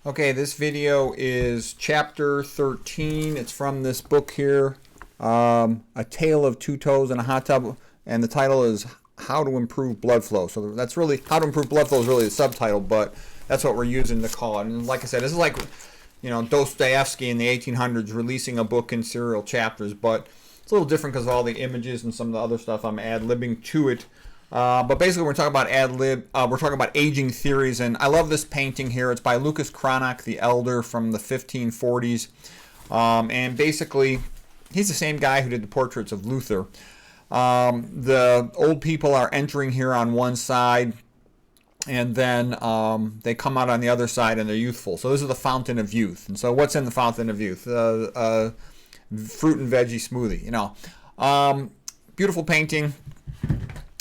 Okay, this video is chapter 13. It's from this book here, A Tale of Two Toes in a Hot Tub, and the title is How to Improve Blood Flow. So that's really, How to Improve Blood Flow is really the subtitle, but that's what we're using to call it. And like I said, this is like, Dostoevsky in the 1800s releasing a book in serial chapters, but it's a little different because of all the images and some of the other stuff I'm ad-libbing to it. But basically, we're talking about we're talking about aging theories, and I love this painting here. It's by Lucas Cranach the Elder from the 1540s, and basically, he's the same guy who did the portraits of Luther. The old people are entering here on one side, and then they come out on the other side, and they're youthful. So this is the fountain of youth. And so, what's in the fountain of youth? Fruit and veggie smoothie. Beautiful painting.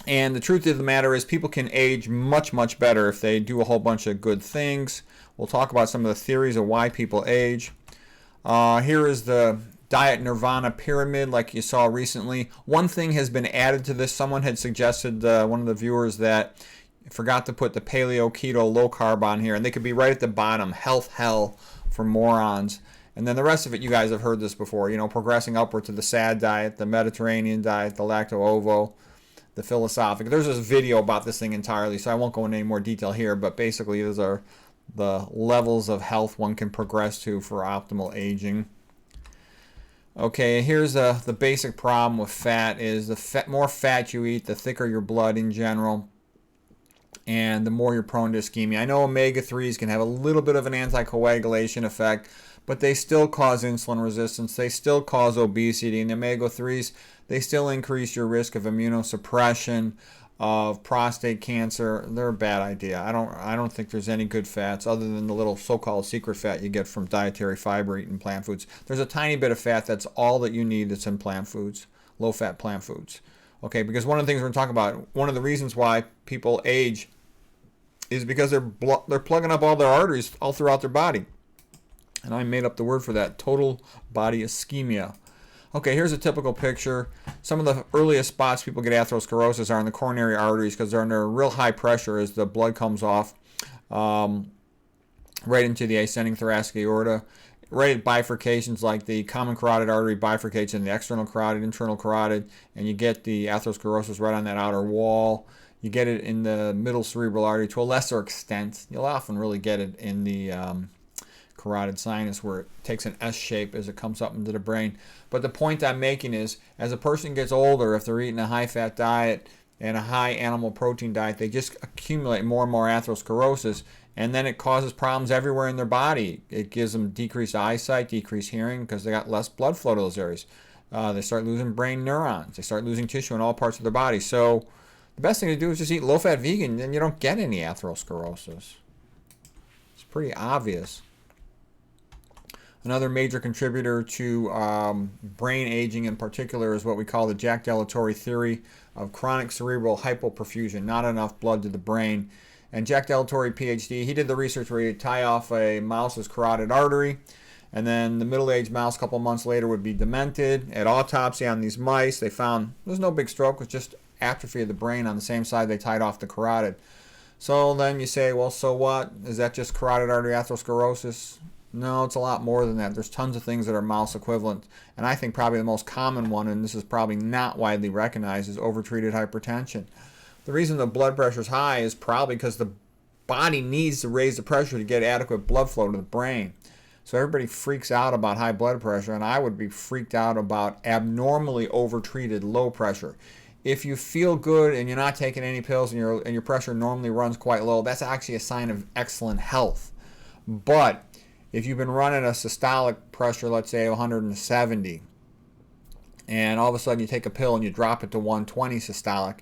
And the truth of the matter is people can age much, much better if they do a whole bunch of good things. We'll talk about some of the theories of why people age. Here is the diet nirvana pyramid like you saw recently. One thing has been added to this. Someone had suggested, one of the viewers, that forgot to put the paleo, keto, low carb on here. And they could be right at the bottom, health hell for morons. And then the rest of it, you guys have heard this before, progressing upward to the SAD diet, the Mediterranean diet, the lacto-ovo, the philosophic. There's this video about this thing entirely, so I won't go into any more detail here, but basically those are the levels of health one can progress to for optimal aging. Okay, here's the basic problem with fat is the more fat you eat, the thicker your blood in general, and the more you're prone to ischemia. I know omega-3s can have a little bit of an anticoagulation effect, but they still cause insulin resistance. They still cause obesity. And the omega-3s, they still increase your risk of immunosuppression, of prostate cancer. They're a bad idea. I don't think there's any good fats other than the little so-called secret fat you get from dietary fiber eating plant foods. There's a tiny bit of fat. That's all that you need that's in plant foods, low-fat plant foods. Okay, because one of the things we're going to talk about, one of the reasons why people age is because they're plugging up all their arteries all throughout their body. And I made up the word for that, total body ischemia. Okay, here's a typical picture. Some of the earliest spots people get atherosclerosis are in the coronary arteries because they're under real high pressure as the blood comes off right into the ascending thoracic aorta. Right at bifurcations like the common carotid artery bifurcates in the external carotid, internal carotid, and you get the atherosclerosis right on that outer wall. You get it in the middle cerebral artery to a lesser extent. You'll often really get it in the carotid sinus where it takes an S shape as it comes up into the brain. But the point I'm making is, as a person gets older, if they're eating a high-fat diet and a high animal protein diet, they just accumulate more and more atherosclerosis, and then it causes problems everywhere in their body. It gives them decreased eyesight, decreased hearing, because they got less blood flow to those areas. They start losing brain neurons. They start losing tissue in all parts of their body. So the best thing to do is just eat low-fat vegan, then you don't get any atherosclerosis. It's pretty obvious. Another major contributor to brain aging in particular is what we call the Jack Delatory theory of chronic cerebral hypoperfusion, not enough blood to the brain. And Jack Delatory, PhD, he did the research where he'd tie off a mouse's carotid artery, and then the middle-aged mouse a couple months later would be demented. At autopsy on these mice, they found there's no big stroke, it was just atrophy of the brain on the same side they tied off the carotid. So then you say, well, so what? Is that just carotid artery atherosclerosis? No, it's a lot more than that. There's tons of things that are mouse equivalent. And I think probably the most common one, and this is probably not widely recognized, is overtreated hypertension. The reason the blood pressure is high is probably because the body needs to raise the pressure to get adequate blood flow to the brain. So everybody freaks out about high blood pressure, and I would be freaked out about abnormally overtreated low pressure. If you feel good and you're not taking any pills and your pressure normally runs quite low, that's actually a sign of excellent health. But if you've been running a systolic pressure, let's say 170, and all of a sudden you take a pill and you drop it to 120 systolic,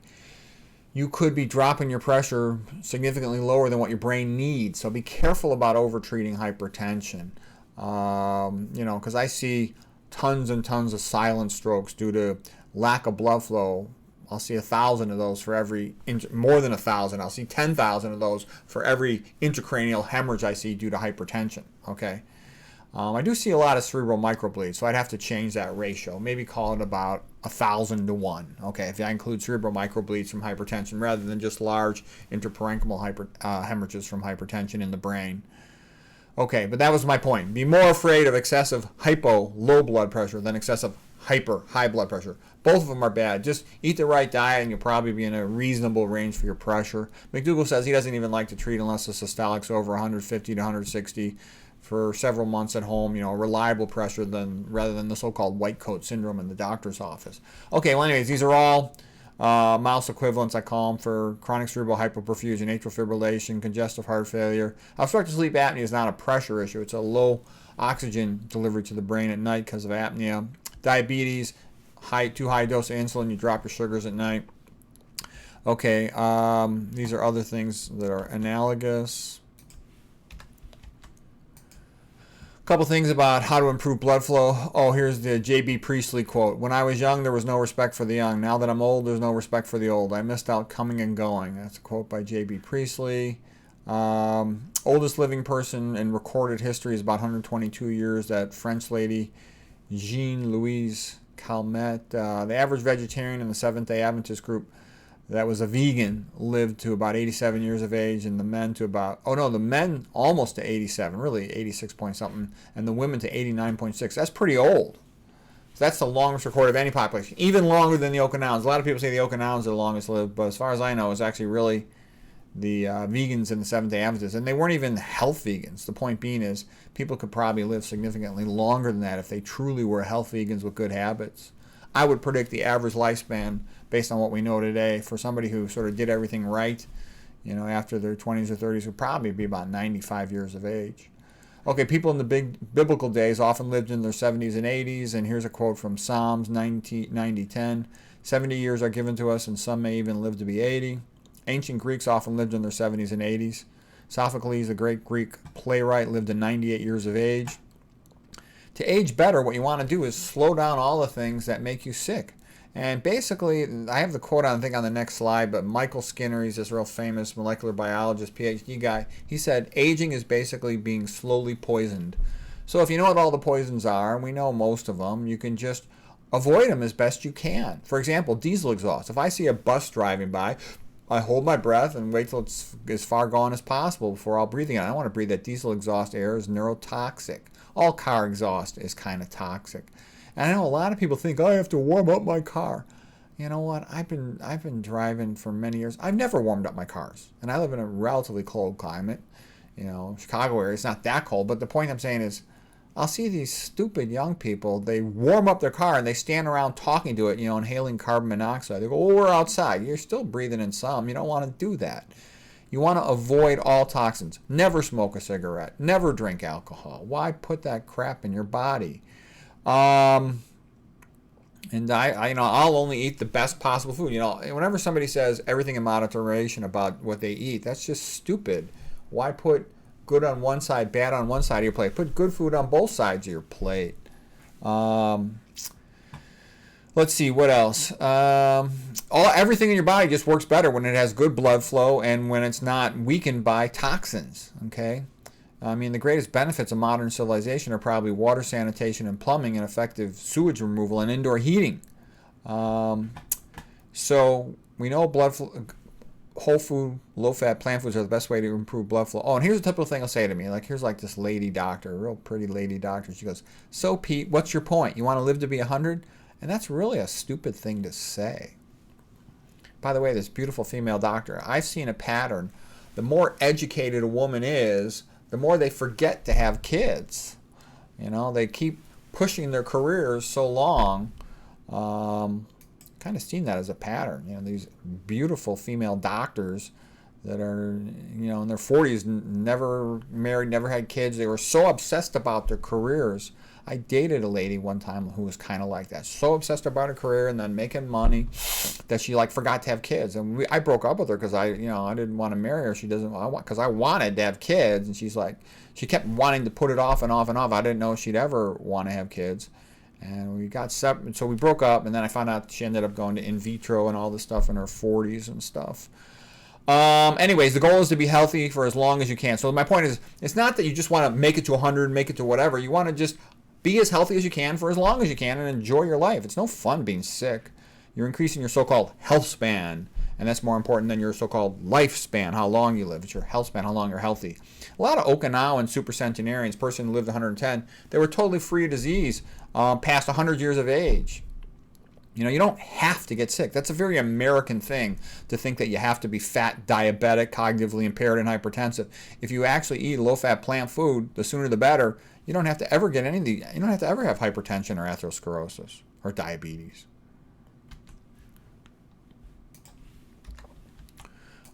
you could be dropping your pressure significantly lower than what your brain needs. So be careful about overtreating hypertension. Because I see tons and tons of silent strokes due to lack of blood flow. I'll see 1,000 of those for every, more than 1,000. I'll see 10,000 of those for every intracranial hemorrhage I see due to hypertension. Okay, I do see a lot of cerebral microbleeds, so I'd have to change that ratio. Maybe call it about 1,000 to 1. Okay, if I include cerebral microbleeds from hypertension rather than just large interparenchymal hemorrhages from hypertension in the brain. Okay, but that was my point. Be more afraid of excessive hypo, low blood pressure, than excessive hyper, high blood pressure. Both of them are bad. Just eat the right diet and you'll probably be in a reasonable range for your pressure. McDougall says he doesn't even like to treat unless the systolic's over 150 to 160 for several months at home, reliable pressure rather than the so-called white coat syndrome in the doctor's office. Okay, well anyways, these are all mouse equivalents, I call them, for chronic cerebral hypoperfusion, atrial fibrillation, congestive heart failure. Obstructive sleep apnea is not a pressure issue. It's a low oxygen delivery to the brain at night because of apnea. Diabetes, too high dose of insulin, you drop your sugars at night. Okay, these are other things that are analogous. Couple things about how to improve blood flow. Oh, here's the J.B. Priestley quote. When I was young, there was no respect for the young. Now that I'm old, there's no respect for the old. I missed out coming and going. That's a quote by J.B. Priestley. Oldest living person in recorded history is about 122 years. That French lady, Jean-Louise Calment. The average vegetarian in the Seventh-day Adventist group that was a vegan lived to about 87 years of age, and the men to about, the men almost to 87, really 86 point something, and the women to 89.6. That's pretty old. So that's the longest recorded of any population, even longer than the Okinawans. A lot of people say the Okinawans are the longest lived, but as far as I know, it's actually really the vegans in the Seventh-day Adventists, and they weren't even health vegans. The point being is people could probably live significantly longer than that if they truly were health vegans with good habits. I would predict the average lifespan, based on what we know today, for somebody who sort of did everything right, after their 20s or 30s, would probably be about 95 years of age. Okay, people in the big biblical days often lived in their 70s and 80s, and here's a quote from Psalms 90:10. 70 years are given to us, and some may even live to be 80. Ancient Greeks often lived in their 70s and 80s. Sophocles, the great Greek playwright, lived to 98 years of age. To age better, what you want to do is slow down all the things that make you sick. And basically, I have the quote on the next slide, but Michael Skinner, he's this real famous molecular biologist, PhD guy, he said aging is basically being slowly poisoned. So if you know what all the poisons are, and we know most of them, you can just avoid them as best you can. For example, diesel exhaust. If I see a bus driving by, I hold my breath and wait till it's as far gone as possible before I'll breathe again. I don't want to breathe that diesel exhaust air. Is neurotoxic. All car exhaust is kind of toxic. And I know a lot of people think, I have to warm up my car. You know what? I've been driving for many years. I've never warmed up my cars. And I live in a relatively cold climate. Chicago area, it's not that cold. But the point I'm saying is, I'll see these stupid young people, they warm up their car and they stand around talking to it, inhaling carbon monoxide. They go, we're outside. You're still breathing in some. You don't want to do that. You want to avoid all toxins. Never smoke a cigarette. Never drink alcohol. Why put that crap in your body? And I'll only eat the best possible food. Whenever somebody says everything in moderation about what they eat, that's just stupid. Why put good on one side, bad on one side of your plate? Put good food on both sides of your plate. Let's see, what else? Everything in your body just works better when it has good blood flow and when it's not weakened by toxins, okay? The greatest benefits of modern civilization are probably water sanitation and plumbing and effective sewage removal and indoor heating. So we know blood flow, whole food, low-fat plant foods are the best way to improve blood flow. Oh, and here's a typical thing they'll say to me. Here's this lady doctor, a real pretty lady doctor. She goes, so Pete, what's your point? You want to live to be 100? And that's really a stupid thing to say. By the way, this beautiful female doctor, I've seen a pattern. The more educated a woman is, the more they forget to have kids. They keep pushing their careers so long. Kind of seen that as a pattern. These beautiful female doctors that are, in their 40s, never married, never had kids. They were so obsessed about their careers. I dated a lady one time who was kind of like that. So obsessed about her career and then making money that she forgot to have kids. And I broke up with her because I didn't want to marry her. She doesn't want, because I wanted to have kids. And she kept wanting to put it off and off and off. I didn't know she'd ever want to have kids. And we got separate, so we broke up. And then I found out she ended up going to in vitro and all this stuff in her 40s and stuff. Anyways, the goal is to be healthy for as long as you can. So my point is, it's not that you just want to make it to 100, make it to whatever. You want to just be as healthy as you can for as long as you can and enjoy your life. It's no fun being sick. You're increasing your so-called health span and that's more important than your so-called lifespan, how long you live. It's your health span, how long you're healthy. A lot of Okinawan supercentenarians, person who lived 110, they were totally free of disease past 100 years of age. You know, you don't have to get sick. That's a very American thing to think that you have to be fat, diabetic, cognitively impaired, and hypertensive. If you actually eat low-fat plant food, the sooner the better. You don't have to ever get any. You don't have to ever have hypertension or atherosclerosis or diabetes.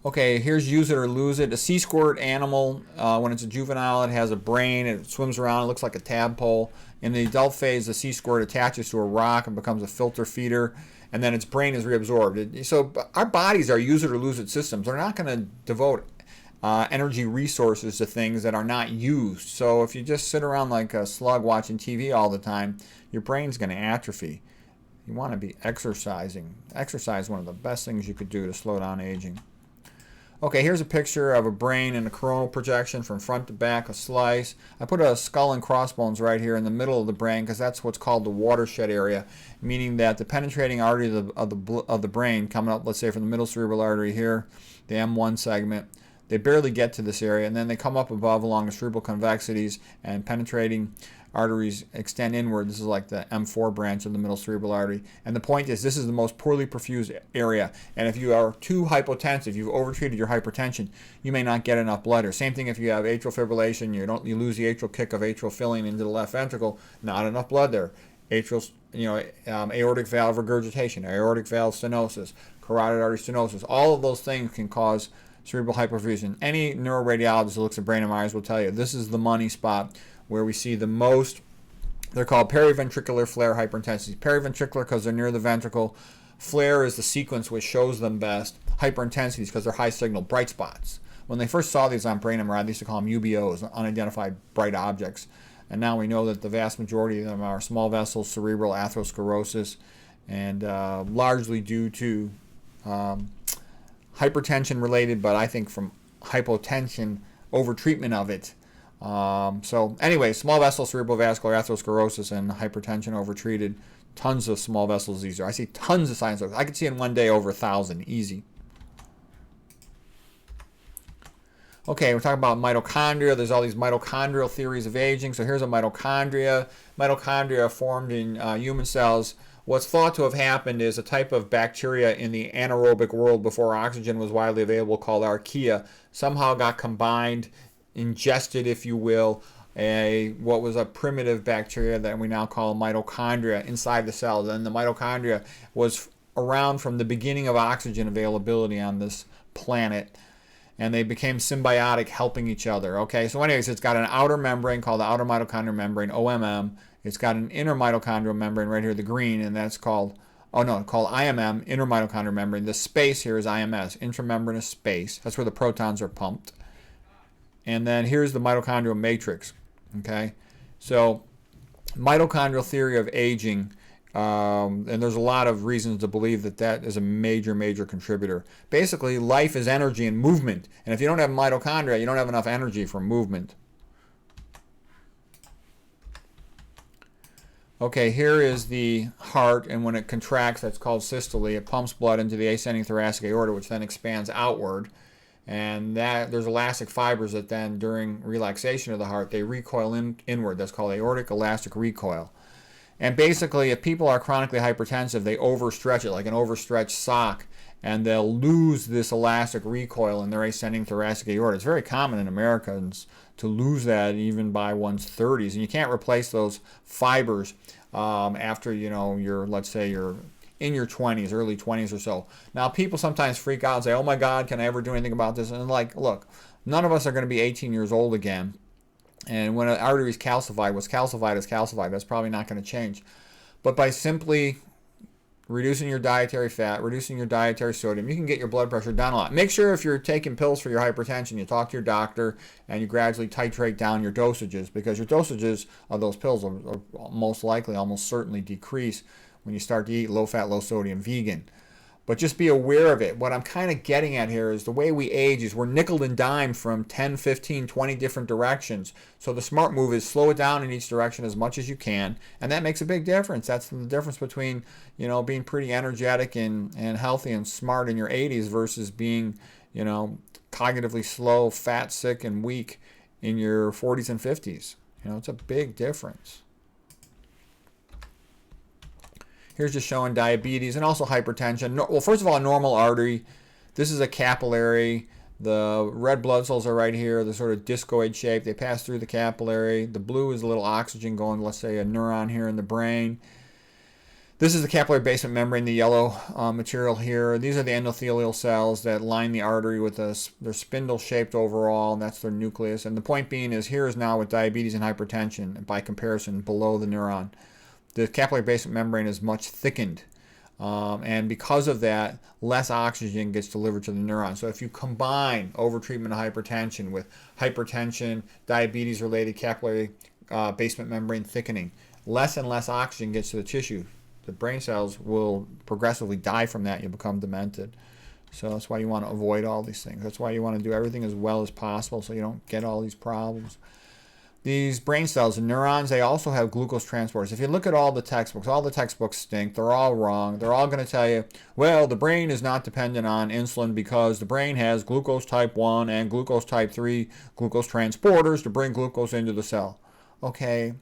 Okay, here's use it or lose it. A sea squirt animal, when it's a juvenile, it has a brain. It swims around. It looks like a tadpole. In the adult phase, the sea squirt attaches to a rock and becomes a filter feeder, and then its brain is reabsorbed. So our bodies are use it or lose it systems. They're not going to devote energy resources to things that are not used. So if you just sit around like a slug watching TV all the time, your brain's going to atrophy. You want to be exercising. Exercise is one of the best things you could do to slow down aging. Okay, here's a picture of a brain and a coronal projection from front to back, a slice. I put a skull and crossbones right here in the middle of the brain because that's what's called the watershed area, meaning that the penetrating artery of the brain coming up, let's say from the middle cerebral artery here, the M1 segment, they barely get to this area, and then they come up above along the cerebral convexities, and penetrating arteries extend inward. This is like the M4 branch of the middle cerebral artery. And the point is, this is the most poorly perfused area. And if you are too hypotensive, you've overtreated your hypertension, you may not get enough blood. Or same thing if you have atrial fibrillation, you lose the atrial kick of atrial filling into the left ventricle, not enough blood there. Atrial, aortic valve regurgitation, aortic valve stenosis, carotid artery stenosis, all of those things can cause cerebral hyperperfusion. Any neuroradiologist who looks at brain MRIs will tell you this is the money spot where we see the most. They're called periventricular flare hyperintensity. Periventricular because they're near the ventricle. Flare is the sequence which shows them best. Hyperintensities because they're high signal bright spots. When they first saw these on brain MRI, they used to call them UBOs, unidentified bright objects. And now we know that the vast majority of them are small vessels, cerebral atherosclerosis, and largely due to hypertension related, but I think from hypotension, overtreatment of it. So anyway, small vessel cerebral vascular atherosclerosis and hypertension overtreated. Tons of small vessel disease. I see tons of signs. I could see in one day over 1,000, easy. Okay, we're talking about mitochondria. There's all these mitochondrial theories of aging. So here's a mitochondria. Mitochondria formed in human cells. What's thought to have happened is a type of bacteria in the anaerobic world before oxygen was widely available called archaea somehow got combined, ingested, if you will, what was a primitive bacteria that we now call mitochondria inside the cells. And the mitochondria was around from the beginning of oxygen availability on this planet. And they became symbiotic, helping each other. Okay, so anyways, it's got an outer membrane called the outer mitochondrial membrane, OMM. It's got an inner mitochondrial membrane right here, the green, and that's called IMM, inner mitochondrial membrane. The space here is IMS, intramembranous space. That's where the protons are pumped. And then here's the mitochondrial matrix. Okay, so mitochondrial theory of aging. And there's a lot of reasons to believe that that is a major contributor. Basically, life is energy and movement. And if you don't have mitochondria, you don't have enough energy for movement. Okay, here is the heart, and when it contracts, that's called systole. It pumps blood into the ascending thoracic aorta, which then expands outward. And there's elastic fibers that then, during relaxation of the heart, they recoil inward. That's called aortic elastic recoil. And basically, if people are chronically hypertensive, they overstretch it like an overstretched sock, and they'll lose this elastic recoil in their ascending thoracic aorta. It's very common in Americans to lose that even by one's 30s, and you can't replace those fibers after let's say you're in your 20s, early 20s or so. Now, people sometimes freak out and say, "Oh my God, can I ever do anything about this?" And look, none of us are going to be 18 years old again. And when an artery is calcified, what's calcified is calcified. That's probably not going to change. But by simply reducing your dietary fat, reducing your dietary sodium, you can get your blood pressure down a lot. Make sure if you're taking pills for your hypertension, you talk to your doctor and you gradually titrate down your dosages, because your dosages of those pills will most likely, almost certainly decrease when you start to eat low-fat, low-sodium vegan. But just be aware of it. What I'm kind of getting at here is the way we age is we're nickel and dime from 10, 15, 20 different directions. So the smart move is slow it down in each direction as much as you can. And that makes a big difference. That's the difference between, being pretty energetic and healthy and smart in your 80s versus being, cognitively slow, fat, sick, and weak in your 40s and 50s. It's a big difference. Here's just showing diabetes and also hypertension. Well, first of all, a normal artery. This is a capillary. The red blood cells are right here. They're sort of discoid shape. They pass through the capillary. The blue is a little oxygen going, let's say, a neuron here in the brain. This is the capillary basement membrane, the yellow material here. These are the endothelial cells that line the artery with they're spindle-shaped overall, and that's their nucleus. And the point being is here is now with diabetes and hypertension, and by comparison, below the neuron. The capillary basement membrane is much thickened. And because of that, less oxygen gets delivered to the neuron. So if you combine overtreatment of hypertension with hypertension, diabetes-related capillary basement membrane thickening, less and less oxygen gets to the tissue. The brain cells will progressively die from that. You'll become demented. So that's why you want to avoid all these things. That's why you want to do everything as well as possible so you don't get all these problems. These brain cells and neurons, they also have glucose transporters. If you look at all the textbooks stink. They're all wrong. They're all going to tell you, well, the brain is not dependent on insulin because the brain has glucose type 1 and glucose type 3 glucose transporters to bring glucose into the cell. Okay,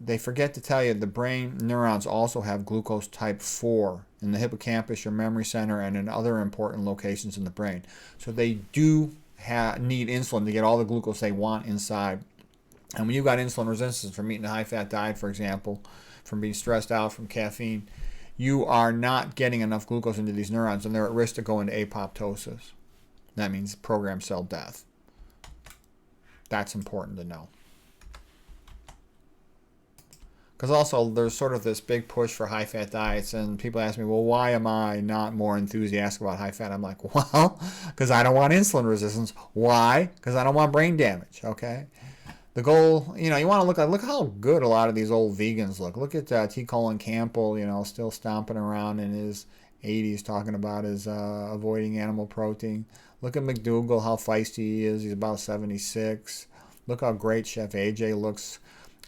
they forget to tell you the brain neurons also have glucose type 4 in the hippocampus, your memory center, and in other important locations in the brain. So they do need insulin to get all the glucose they want inside. And when you've got insulin resistance from eating a high-fat diet, for example, from being stressed out from caffeine, you are not getting enough glucose into these neurons, and they're at risk to go into apoptosis. That means programmed cell death. That's important to know. Because also there's sort of this big push for high-fat diets, and people ask me, well, why am I not more enthusiastic about high-fat? I'm like, well, because I don't want insulin resistance. Why? Because I don't want brain damage, okay? The goal, you want to look how good a lot of these old vegans look. Look at T. Colin Campbell, still stomping around in his 80s talking about his avoiding animal protein. Look at McDougall, how feisty he is. He's about 76. Look how great Chef AJ looks.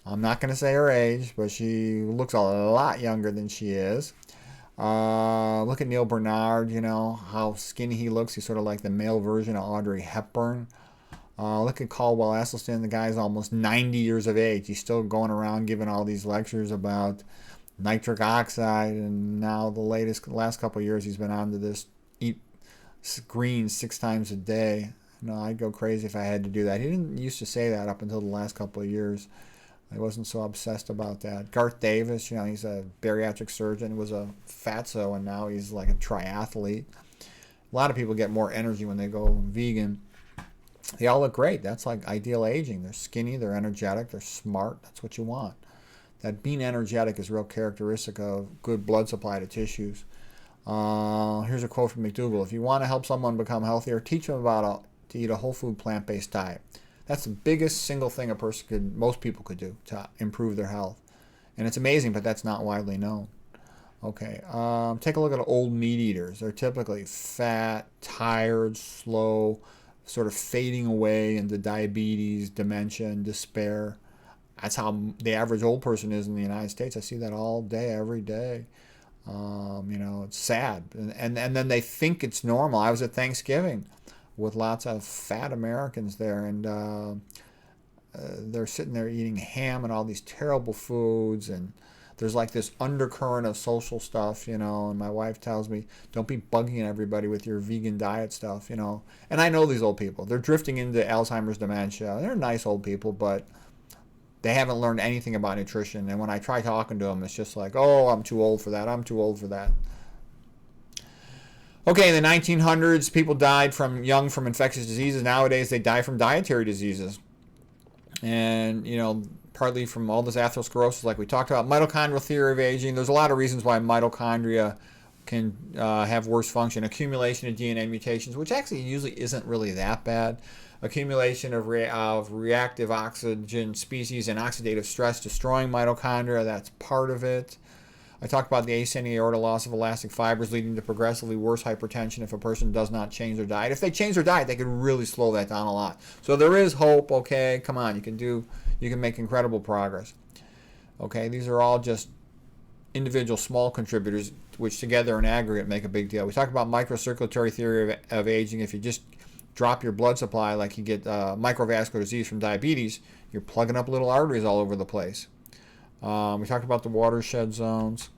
I'm not going to say her age, but she looks a lot younger than she is. Look at Neil Bernard, how skinny he looks. He's sort of like the male version of Audrey Hepburn. Look at Caldwell Esselstyn. The guy's almost 90 years of age. He's still going around giving all these lectures about nitric oxide. And now last couple of years, he's been on to this eat greens 6 times a day. I'd go crazy if I had to do that. He didn't used to say that up until the last couple of years. I wasn't so obsessed about that. Garth Davis, he's a bariatric surgeon, was a fatso, and now he's like a triathlete. A lot of people get more energy when they go vegan. They all look great. That's like ideal aging. They're skinny, they're energetic, they're smart. That's what you want. That being energetic is a real characteristic of good blood supply to tissues. Here's a quote from McDougall. If you want to help someone become healthier, teach them to eat a whole food plant-based diet. That's the biggest single thing most people could do to improve their health. And it's amazing, but that's not widely known. Okay, take a look at old meat eaters. They're typically fat, tired, slow, sort of fading away into diabetes, dementia, and despair. That's how the average old person is in the United States. I see that all day, every day. It's sad. And then they think it's normal. I was at Thanksgiving with lots of fat Americans there, and they're sitting there eating ham and all these terrible foods, and there's like this undercurrent of social stuff, and my wife tells me, don't be bugging everybody with your vegan diet stuff, And I know these old people. They're drifting into Alzheimer's dementia. They're nice old people, but they haven't learned anything about nutrition. And when I try talking to them, it's just like, oh, I'm too old for that. I'm too old for that. Okay, in the 1900s, people died from infectious diseases. Nowadays, they die from dietary diseases. And, partly from all this atherosclerosis like we talked about. Mitochondrial theory of aging. There's a lot of reasons why mitochondria can have worse function. Accumulation of DNA mutations, which actually usually isn't really that bad. Accumulation of reactive oxygen species and oxidative stress destroying mitochondria. That's part of it. I talked about the ascending aorta, loss of elastic fibers leading to progressively worse hypertension if a person does not change their diet. If they change their diet, they can really slow that down a lot. So there is hope. Okay, come on, you can make incredible progress. Okay, these are all just individual small contributors, which together in aggregate make a big deal. We talked about microcirculatory theory of aging. If you just drop your blood supply, like you get microvascular disease from diabetes, you're plugging up little arteries all over the place. We talked about the watershed zones.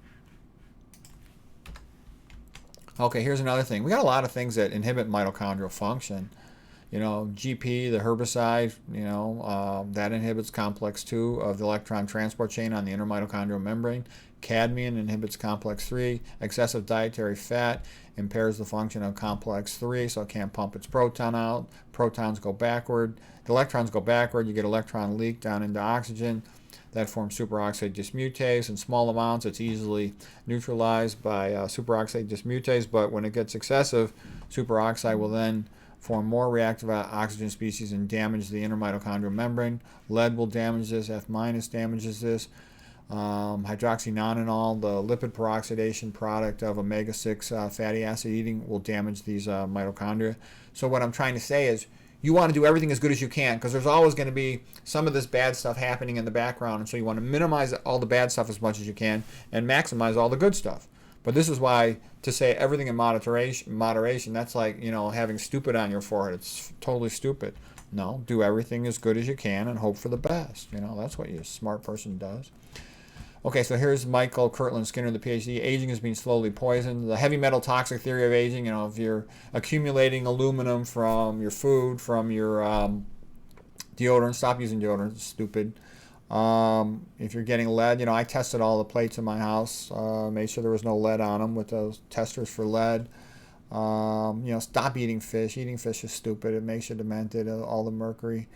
Okay, here's another thing. We got a lot of things that inhibit mitochondrial function. You know, GP, the herbicide, that inhibits complex 2 of the electron transport chain on the inner mitochondrial membrane. Cadmium inhibits complex 3. Excessive dietary fat impairs the function of complex 3, so it can't pump its proton out. Protons go backward. The electrons go backward. You get electron leak down into oxygen. That forms superoxide dismutase. In small amounts, it's easily neutralized by superoxide dismutase, but when it gets excessive, superoxide will then form more reactive oxygen species and damage the inner mitochondrial membrane. Lead will damage this. F- damages this. Hydroxynonenal, the lipid peroxidation product of omega-6 fatty acid eating, will damage these mitochondria. So what I'm trying to say is, you want to do everything as good as you can, because there's always going to be some of this bad stuff happening in the background, and so you want to minimize all the bad stuff as much as you can and maximize all the good stuff. But this is why to say everything in moderation, that's like, having stupid on your forehead. It's totally stupid. No, do everything as good as you can and hope for the best. That's what a smart person does. Okay, so here's Michael Kirtland Skinner, the PhD. Aging is being slowly poisoned. The heavy metal toxic theory of aging, if you're accumulating aluminum from your food, from your deodorant, stop using deodorant, it's stupid. If you're getting lead, I tested all the plates in my house, made sure there was no lead on them with those testers for lead. Stop eating fish. Eating fish is stupid. It makes you demented, all the mercury.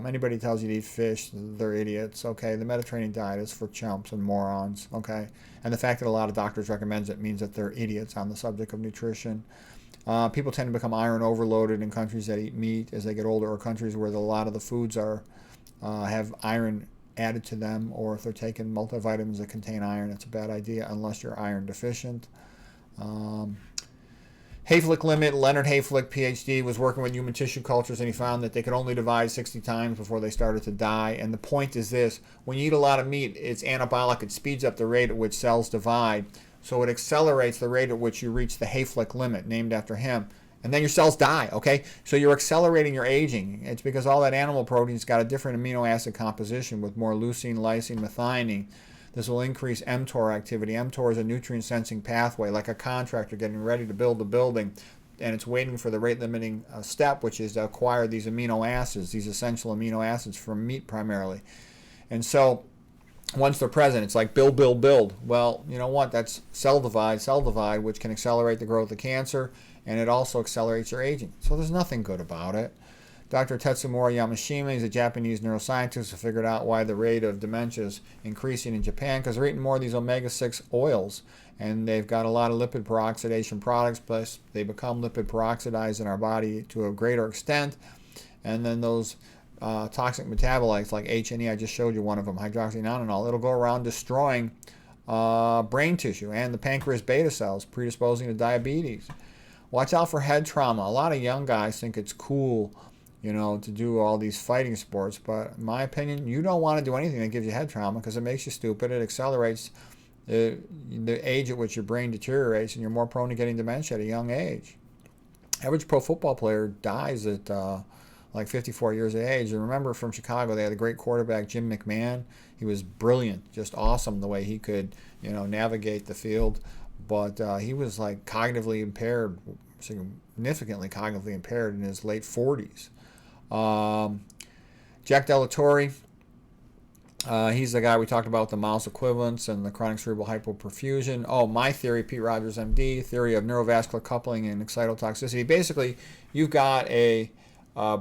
Anybody tells you to eat fish, they're idiots. Okay, the Mediterranean diet is for chumps and morons. Okay, and the fact that a lot of doctors recommend it means that they're idiots on the subject of nutrition. People tend to become iron overloaded in countries that eat meat as they get older, or countries where a lot of the foods have iron added to them, or if they're taking multivitamins that contain iron, it's a bad idea unless you're iron deficient. Hayflick limit, Leonard Hayflick, PhD, was working with human tissue cultures, and he found that they could only divide 60 times before they started to die. And the point is this: when you eat a lot of meat, it's anabolic. It speeds up the rate at which cells divide. So it accelerates the rate at which you reach the Hayflick limit, named after him. And then your cells die, okay? So you're accelerating your aging. It's because all that animal protein's got a different amino acid composition with more leucine, lysine, methionine. This will increase mTOR activity. mTOR is a nutrient-sensing pathway, like a contractor getting ready to build a building, and it's waiting for the rate-limiting step, which is to acquire these amino acids, these essential amino acids from meat primarily. And so once they're present, it's like build, build, build. Well, you know what? That's cell divide, which can accelerate the growth of cancer, and it also accelerates your aging. So there's nothing good about it. Dr. Tetsumori Yamashima, he's a Japanese neuroscientist who figured out why the rate of dementia is increasing in Japan, because they're eating more of these omega-6 oils, and they've got a lot of lipid peroxidation products, plus they become lipid peroxidized in our body to a greater extent, and then those toxic metabolites like H&E, I just showed you one of them, hydroxynonenal, it'll go around destroying brain tissue and the pancreas beta cells, predisposing to diabetes. Watch out for head trauma. A lot of young guys think it's cool, to do all these fighting sports, but in my opinion, you don't want to do anything that gives you head trauma, because it makes you stupid. It accelerates the age at which your brain deteriorates, and you're more prone to getting dementia at a young age. Average pro football player dies at like 54 years of age. And remember, from Chicago, they had a great quarterback, Jim McMahon. He was brilliant, just awesome the way he could, navigate the field. But he was like cognitively impaired, significantly cognitively impaired in his late 40s. Jack Delatorre, he's the guy we talked about, the mouse equivalents and the chronic cerebral hypoperfusion. Oh, my theory, Pete Rogers, MD, theory of neurovascular coupling and excitotoxicity. Basically, you've got a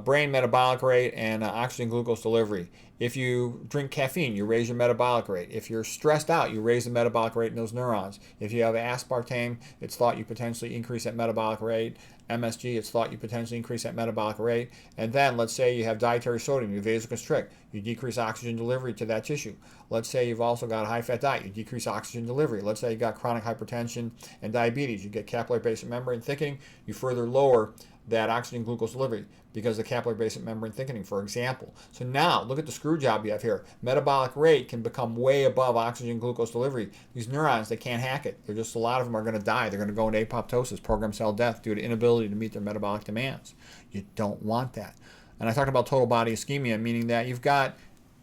brain metabolic rate and oxygen glucose delivery. If you drink caffeine, you raise your metabolic rate. If you're stressed out, you raise the metabolic rate in those neurons. If you have aspartame, it's thought you potentially increase that metabolic rate. MSG, it's thought you potentially increase that metabolic rate. And then let's say you have dietary sodium, you vasoconstrict, you decrease oxygen delivery to that tissue. Let's say you've also got a high-fat diet, you decrease oxygen delivery. Let's say you got chronic hypertension and diabetes, you get capillary basement membrane thickening, you further lower that oxygen glucose delivery because of the capillary basement membrane thickening, for example. So now, look at the screw job you have here. Metabolic rate can become way above oxygen glucose delivery. These neurons, they can't hack it. They're just, a lot of them are going to die. They're going to go into apoptosis, programmed cell death, due to inability to meet their metabolic demands. You don't want that. And I talked about total body ischemia, meaning that you've got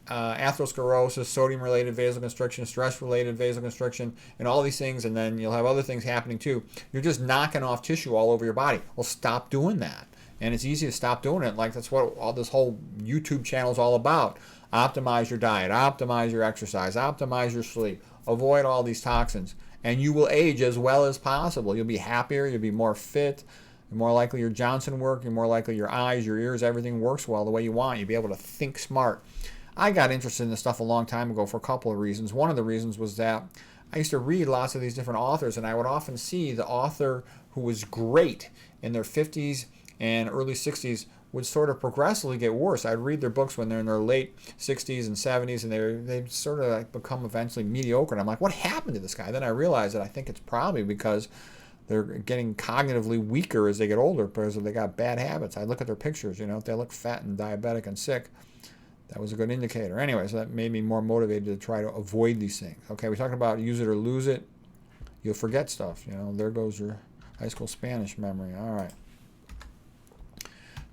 atherosclerosis, sodium-related vasoconstriction, stress-related vasoconstriction, and all these things, and then you'll have other things happening too. You're just knocking off tissue all over your body. Well, stop doing that. And it's easy to stop doing it. Like, that's what all this whole YouTube channel is all about. Optimize your diet, optimize your exercise, optimize your sleep, avoid all these toxins, and you will age as well as possible. You'll be happier, you'll be more fit, you're more likely your Johnson work, you're more likely your eyes, your ears, everything works well the way you want. You'll be able to think smart. I got interested in this stuff a long time ago for a couple of reasons. One of the reasons was that I used to read lots of these different authors, and I would often see the author who was great in their 50s and early 60s would sort of progressively get worse. I'd read their books when they're in their late 60s and 70s, and they sort of like become eventually mediocre. And I'm like, what happened to this guy? Then I realized that I think it's probably because they're getting cognitively weaker as they get older because they got bad habits. I look at their pictures, you know, if they look fat and diabetic and sick, that was a good indicator. Anyway, so that made me more motivated to try to avoid these things. Okay, we talked about use it or lose it. You'll forget stuff. You know, there goes your high school Spanish memory. All right.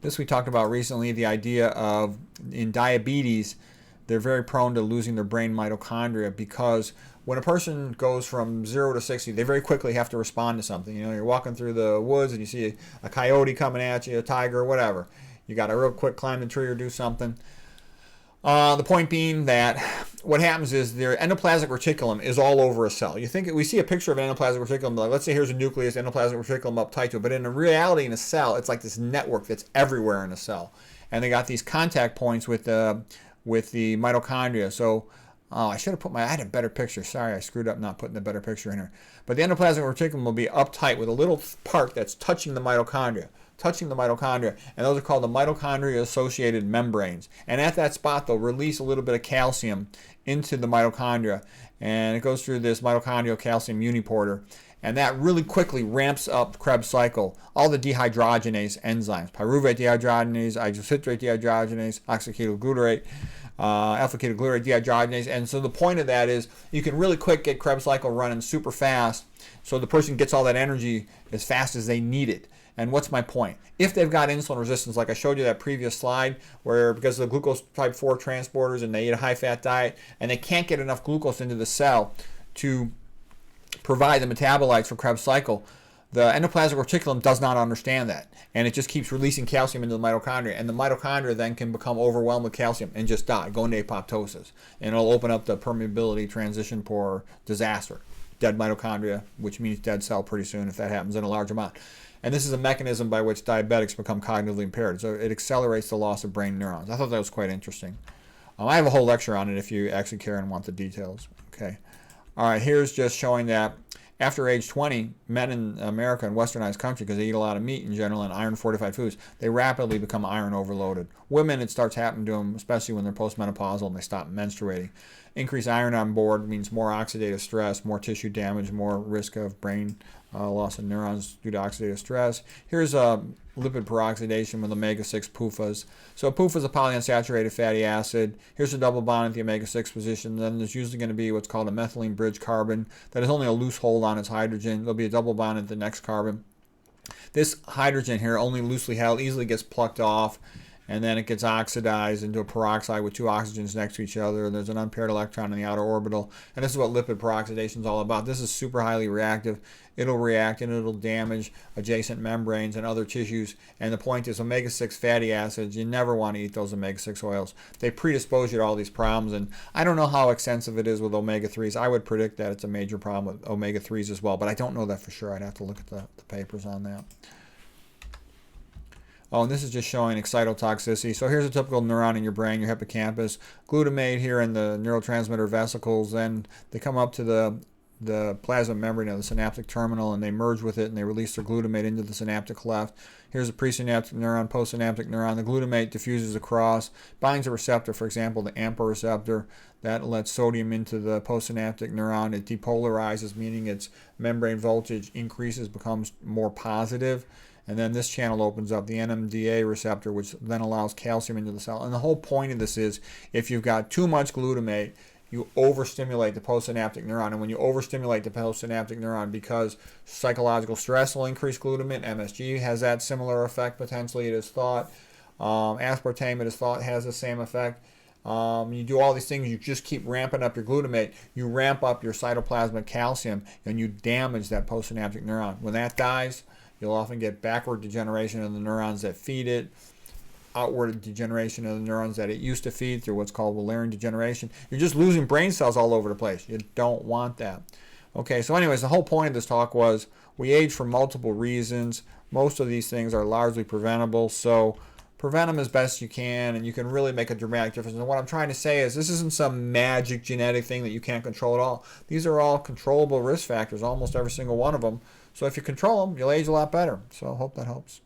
This we talked about recently, the idea of in diabetes, they're very prone to losing their brain mitochondria because when a person goes from 0 to 60, they very quickly have to respond to something. You know, you're walking through the woods and you see a coyote coming at you, a tiger, whatever. You got to real quick climb the tree or do something. The point being that what happens is their endoplasmic reticulum is all over a cell. You think we see a picture of an endoplasmic reticulum, like let's say here's a nucleus, endoplasmic reticulum up tight to it, but in reality in a cell, it's like this network that's everywhere in a cell, and they got these contact points with the mitochondria. So I should have I had a better picture. Sorry, I screwed up not putting the better picture in here. But the endoplasmic reticulum will be uptight with a little part that's touching the mitochondria. And those are called the mitochondria-associated membranes. And at that spot, they'll release a little bit of calcium into the mitochondria, and it goes through this mitochondrial calcium uniporter, and that really quickly ramps up Krebs cycle, all the dehydrogenase enzymes, pyruvate dehydrogenase, isocitrate dehydrogenase, oxyketoglutarate, alpha-ketoglutarate dehydrogenase. And so the point of that is you can really quick get Krebs cycle running super fast, so the person gets all that energy as fast as they need it. And what's my point? If they've got insulin resistance, like I showed you that previous slide, where because of the glucose type 4 transporters and they eat a high-fat diet and they can't get enough glucose into the cell to provide the metabolites for Krebs cycle, the endoplasmic reticulum does not understand that. And it just keeps releasing calcium into the mitochondria. And the mitochondria then can become overwhelmed with calcium and just die, go into apoptosis. And it'll open up the permeability transition for disaster. Dead mitochondria, which means dead cell pretty soon if that happens in a large amount. And this is a mechanism by which diabetics become cognitively impaired. So it accelerates the loss of brain neurons. I thought that was quite interesting. I have a whole lecture on it if you actually care and want the details. Okay. All right, here's just showing that after age 20, men in America and westernized country, because they eat a lot of meat in general and iron-fortified foods, they rapidly become iron overloaded. Women, it starts happening to them, especially when they're postmenopausal and they stop menstruating. Increased iron on board means more oxidative stress, more tissue damage, more risk of brain loss of neurons due to oxidative stress. Here's lipid peroxidation with omega-6 PUFAs. So PUFA is a polyunsaturated fatty acid. Here's a double bond at the omega-6 position. Then there's usually going to be what's called a methylene bridge carbon that has only a loose hold on its hydrogen. There'll be a double bond at the next carbon. This hydrogen here, only loosely held, easily gets plucked off, and then it gets oxidized into a peroxide with two oxygens next to each other. There's an unpaired electron in the outer orbital, and this is what lipid peroxidation is all about. This is super highly reactive. It'll react and it'll damage adjacent membranes and other tissues. And the point is, omega-6 fatty acids, you never want to eat those omega-6 oils. They predispose you to all these problems, and I don't know how extensive it is with omega-3s. I would predict that it's a major problem with omega-3s as well, but I don't know that for sure. I'd have to look at the papers on that. Oh, and this is just showing excitotoxicity. So here's a typical neuron in your brain, your hippocampus. Glutamate here in the neurotransmitter vesicles. Then they come up to the the plasma membrane of the synaptic terminal, and they merge with it and they release their glutamate into the synaptic cleft. Here's a presynaptic neuron, postsynaptic neuron. The glutamate diffuses across, binds a receptor, for example, the AMPA receptor. That lets sodium into the postsynaptic neuron. It depolarizes, meaning its membrane voltage increases, becomes more positive. And then this channel opens up, the NMDA receptor, which then allows calcium into the cell. And the whole point of this is, if you've got too much glutamate, you overstimulate the postsynaptic neuron. And when you overstimulate the postsynaptic neuron, because psychological stress will increase glutamate, MSG has that similar effect potentially, it is thought. Aspartame, it is thought, has the same effect. You do all these things, you just keep ramping up your glutamate, you ramp up your cytoplasmic calcium, and you damage that postsynaptic neuron. When that dies, you'll often get backward degeneration of the neurons that feed it, outward degeneration of the neurons that it used to feed through what's called Wallerian degeneration. You're just losing brain cells all over the place. You don't want that. Okay, so anyways, the whole point of this talk was we age for multiple reasons. Most of these things are largely preventable, so prevent them as best you can, and you can really make a dramatic difference. And what I'm trying to say is this isn't some magic genetic thing that you can't control at all. These are all controllable risk factors, almost every single one of them. So if you control them, you'll age a lot better. So I hope that helps.